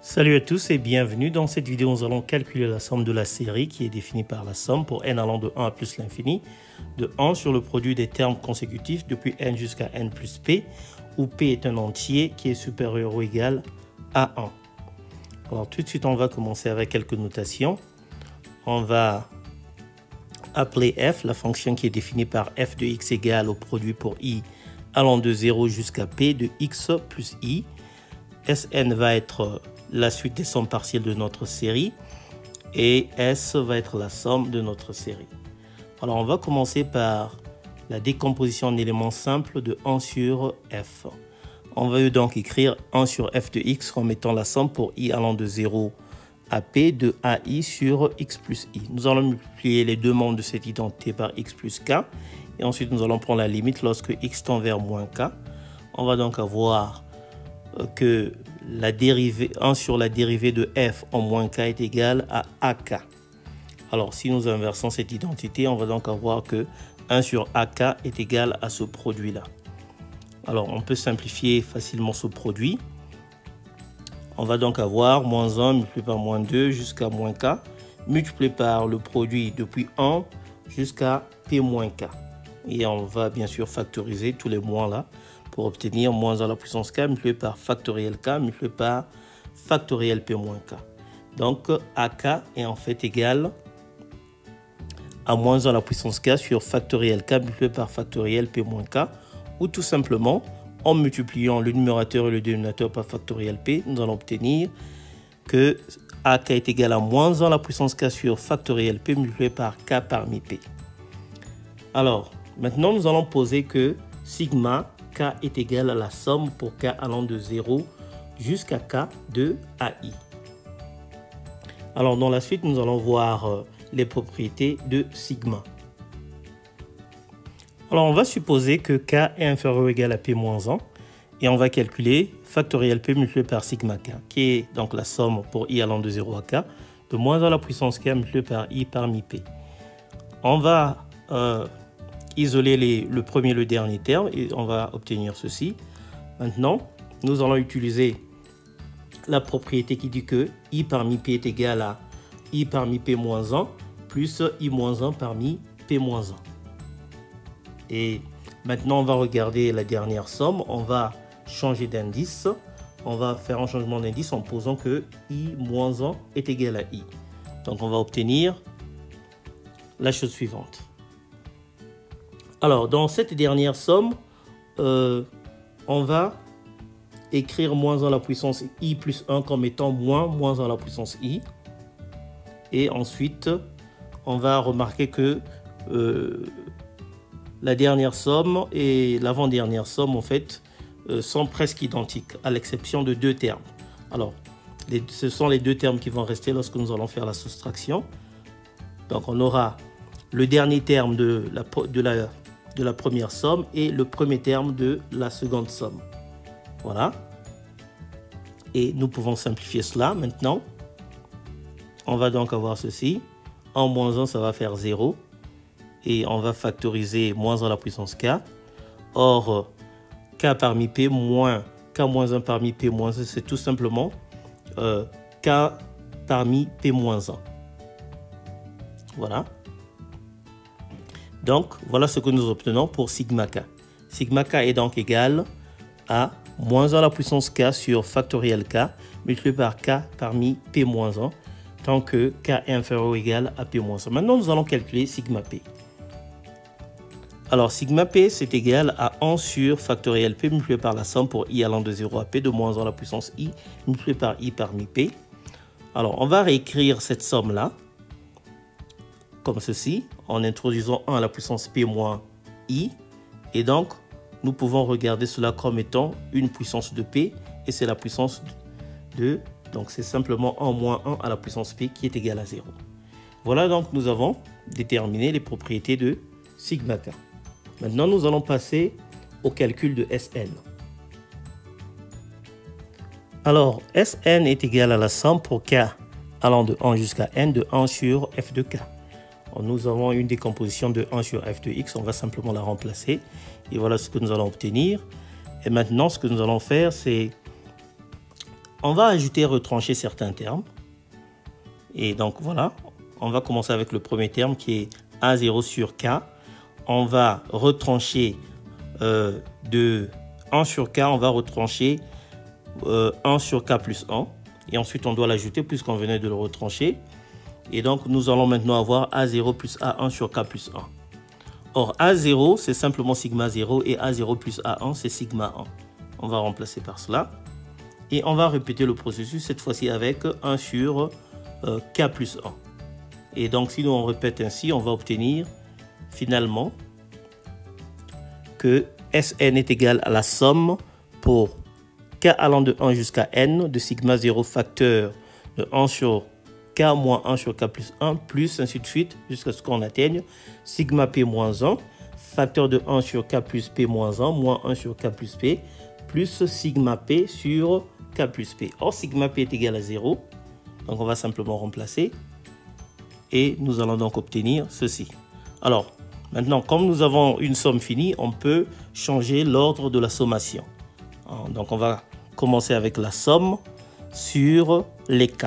Salut à tous et bienvenue. Dans cette vidéo, nous allons calculer la somme de la série qui est définie par la somme pour n allant de 1 à plus l'infini de 1 sur le produit des termes consécutifs depuis n jusqu'à n plus p, où p est un entier qui est supérieur ou égal à 1. Alors tout de suite, on va commencer avec quelques notations. On va appeler f la fonction qui est définie par f de x égale au produit pour i allant de 0 jusqu'à p de x plus i. Sn va être la suite des sommes partielles de notre série et S va être la somme de notre série. Alors on va commencer par la décomposition en éléments simples de 1 sur f. On va donc écrire 1 sur f de x en mettant la somme pour i allant de 0 à p de ai sur x plus i. Nous allons multiplier les deux membres de cette identité par x plus k et ensuite nous allons prendre la limite lorsque x tend vers moins k. On va donc avoir que la dérivée 1 sur la dérivée de f en moins k est égale à ak. Alors si nous inversons cette identité, on va donc avoir que 1 sur ak est égal à ce produit là. Alors on peut simplifier facilement ce produit. On va donc avoir moins 1 multiplié par moins 2 jusqu'à moins k multiplié par le produit depuis 1 jusqu'à p moins k. Et on va bien sûr factoriser tous les moins là pour obtenir moins 1 à la puissance k multiplié par factoriel k multiplié par factoriel p moins k. Donc ak est en fait égal à moins 1 à la puissance k sur factoriel k multiplié par factoriel p moins k, ou tout simplement en multipliant le numérateur et le dénominateur par factoriel p, nous allons obtenir que ak est égal à moins 1 à la puissance k sur factoriel p multiplié par k parmi p. Alors maintenant nous allons poser que sigma k est égal à la somme pour k allant de 0 jusqu'à k de ai. Alors dans la suite, nous allons voir les propriétés de sigma. Alors on va supposer que k est inférieur ou égal à p moins 1 et on va calculer factoriel p multiplié par sigma k, qui est donc la somme pour i allant de 0 à k de moins 1 à la puissance k multiplié par i parmi p. On va isoler le premier et le dernier terme et on va obtenir ceci. Maintenant, nous allons utiliser la propriété qui dit que i parmi p est égal à i parmi p moins 1 plus i moins 1 parmi p moins 1. Et maintenant, on va regarder la dernière somme. On va changer d'indice. On va faire un changement d'indice en posant que i moins 1 est égal à i. Donc, on va obtenir la chose suivante. Alors, dans cette dernière somme, on va écrire moins 1 à la puissance i plus 1 comme étant moins 1 à la puissance i. Et ensuite, on va remarquer que la dernière somme et l'avant-dernière somme, en fait, sont presque identiques, à l'exception de deux termes. Alors, ce sont les deux termes qui vont rester lorsque nous allons faire la soustraction. Donc, on aura le dernier terme de la première somme et le premier terme de la seconde somme. Voilà. Et nous pouvons simplifier cela maintenant. On va donc avoir ceci. En moins 1, ça va faire 0. Et on va factoriser moins 1 à la puissance k. Or, k parmi p moins k moins 1 parmi p moins 1, c'est tout simplement k parmi p moins 1. Voilà. Donc, voilà ce que nous obtenons pour sigma k. Sigma k est donc égal à moins 1 à la puissance k sur factoriel k multiplié par k parmi p moins 1, tant que k est inférieur ou égal à p moins 1. Maintenant, nous allons calculer sigma p. Alors, sigma p, c'est égal à 1 sur factoriel p multiplié par la somme pour i allant de 0 à p de moins 1 à la puissance i multiplié par i parmi p. Alors, on va réécrire cette somme-là comme ceci, en introduisant 1 à la puissance p moins i. Et donc, nous pouvons regarder cela comme étant une puissance de p, et c'est la puissance de, donc c'est simplement 1 moins 1 à la puissance p qui est égal à 0. Voilà, donc nous avons déterminé les propriétés de sigma k. Maintenant, nous allons passer au calcul de Sn. Alors, Sn est égal à la somme pour k allant de 1 jusqu'à n de 1 sur f de k. Nous avons une décomposition de 1 sur f de x, on va simplement la remplacer. Et voilà ce que nous allons obtenir. Et maintenant, ce que nous allons faire, c'est on va ajouter et retrancher certains termes. Et donc voilà, on va commencer avec le premier terme qui est A0 sur K. On va retrancher de 1 sur K, on va retrancher 1 sur K plus 1. Et ensuite, on doit l'ajouter puisqu'on venait de le retrancher. Et donc, nous allons maintenant avoir A0 plus A1 sur K plus 1. Or, A0, c'est simplement sigma 0 et A0 plus A1, c'est sigma 1. On va remplacer par cela. Et on va répéter le processus, cette fois-ci avec 1 sur K plus 1. Et donc, si nous on répète ainsi, on va obtenir finalement que Sn est égal à la somme pour K allant de 1 jusqu'à N de sigma 0 facteur de 1 sur K moins 1 sur K plus 1 plus ainsi de suite jusqu'à ce qu'on atteigne sigma P moins 1 facteur de 1 sur K plus P moins 1 moins 1 sur K plus P plus sigma P sur K plus P. Or, sigma P est égal à 0. Donc, on va simplement remplacer. Et nous allons donc obtenir ceci. Alors, maintenant, comme nous avons une somme finie, on peut changer l'ordre de la sommation. Donc, on va commencer avec la somme sur les K.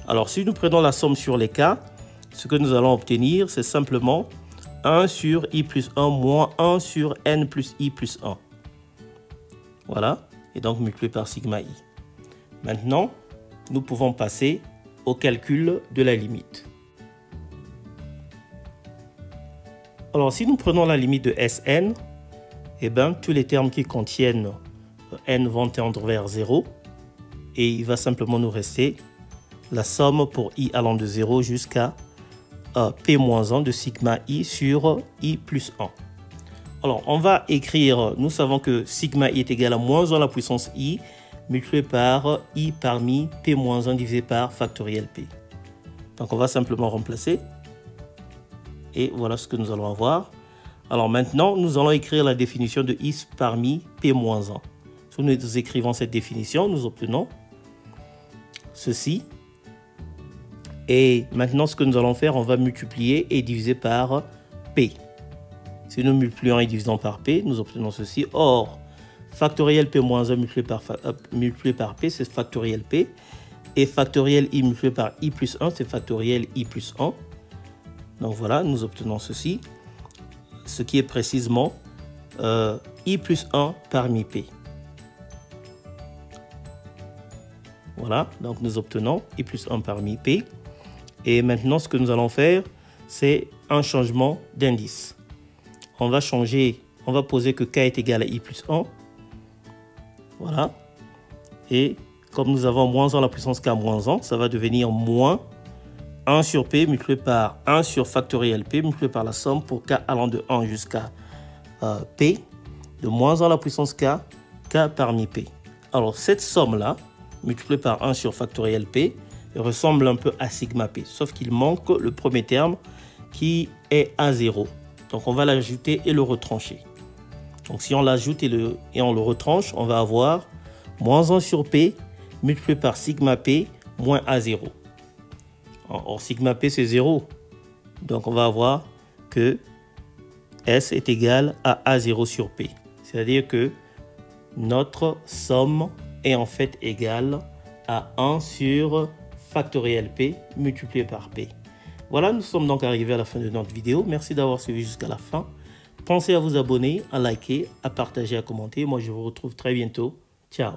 Alors, si nous prenons la somme sur les K, ce que nous allons obtenir, c'est simplement 1 sur I plus 1 moins 1 sur N plus I plus 1. Voilà. Et donc, multiplié par sigma I. Maintenant, nous pouvons passer au calcul de la limite. Alors, si nous prenons la limite de Sn, eh bien, tous les termes qui contiennent n vont tendre vers 0 et il va simplement nous rester la somme pour i allant de 0 jusqu'à p-1 de sigma i sur i plus 1. Alors, on va écrire, nous savons que sigma i est égal à moins 1 à la puissance i multiplié par i parmi p-1 divisé par factoriel p. Donc, on va simplement remplacer. Et voilà ce que nous allons avoir. Alors maintenant, nous allons écrire la définition de i parmi p-1. Si nous écrivons cette définition, nous obtenons ceci. Et maintenant, ce que nous allons faire, on va multiplier et diviser par p. Si nous multiplions et divisons par p, nous obtenons ceci. Or, factoriel p-1 multiplié par p, c'est factoriel p. Et factoriel i multiplié par i plus 1, c'est factoriel i plus 1. Donc voilà, nous obtenons ceci, ce qui est précisément i plus 1 parmi p. Voilà, donc nous obtenons i plus 1 parmi p. Et maintenant, ce que nous allons faire, c'est un changement d'indice. On va poser que k est égal à i plus 1. Voilà. Et comme nous avons moins 1 à la puissance k moins 1, ça va devenir moins 1 sur p multiplié par 1 sur factoriel p multiplié par la somme pour k allant de 1 jusqu'à p de moins 1 à la puissance k parmi p. Alors cette somme-là, multipliée par 1 sur factoriel p, ressemble un peu à sigma p, sauf qu'il manque le premier terme qui est A0. Donc on va l'ajouter et le retrancher. Donc si on l'ajoute et on le retranche, on va avoir moins 1 sur p multiplié par sigma p moins A0. Or, sigma p, c'est 0. Donc, on va avoir que S est égal à A0 sur P. C'est-à-dire que notre somme est en fait égale à 1 sur factoriel P multiplié par P. Voilà, nous sommes donc arrivés à la fin de notre vidéo. Merci d'avoir suivi jusqu'à la fin. Pensez à vous abonner, à liker, à partager, à commenter. Moi, je vous retrouve très bientôt. Ciao.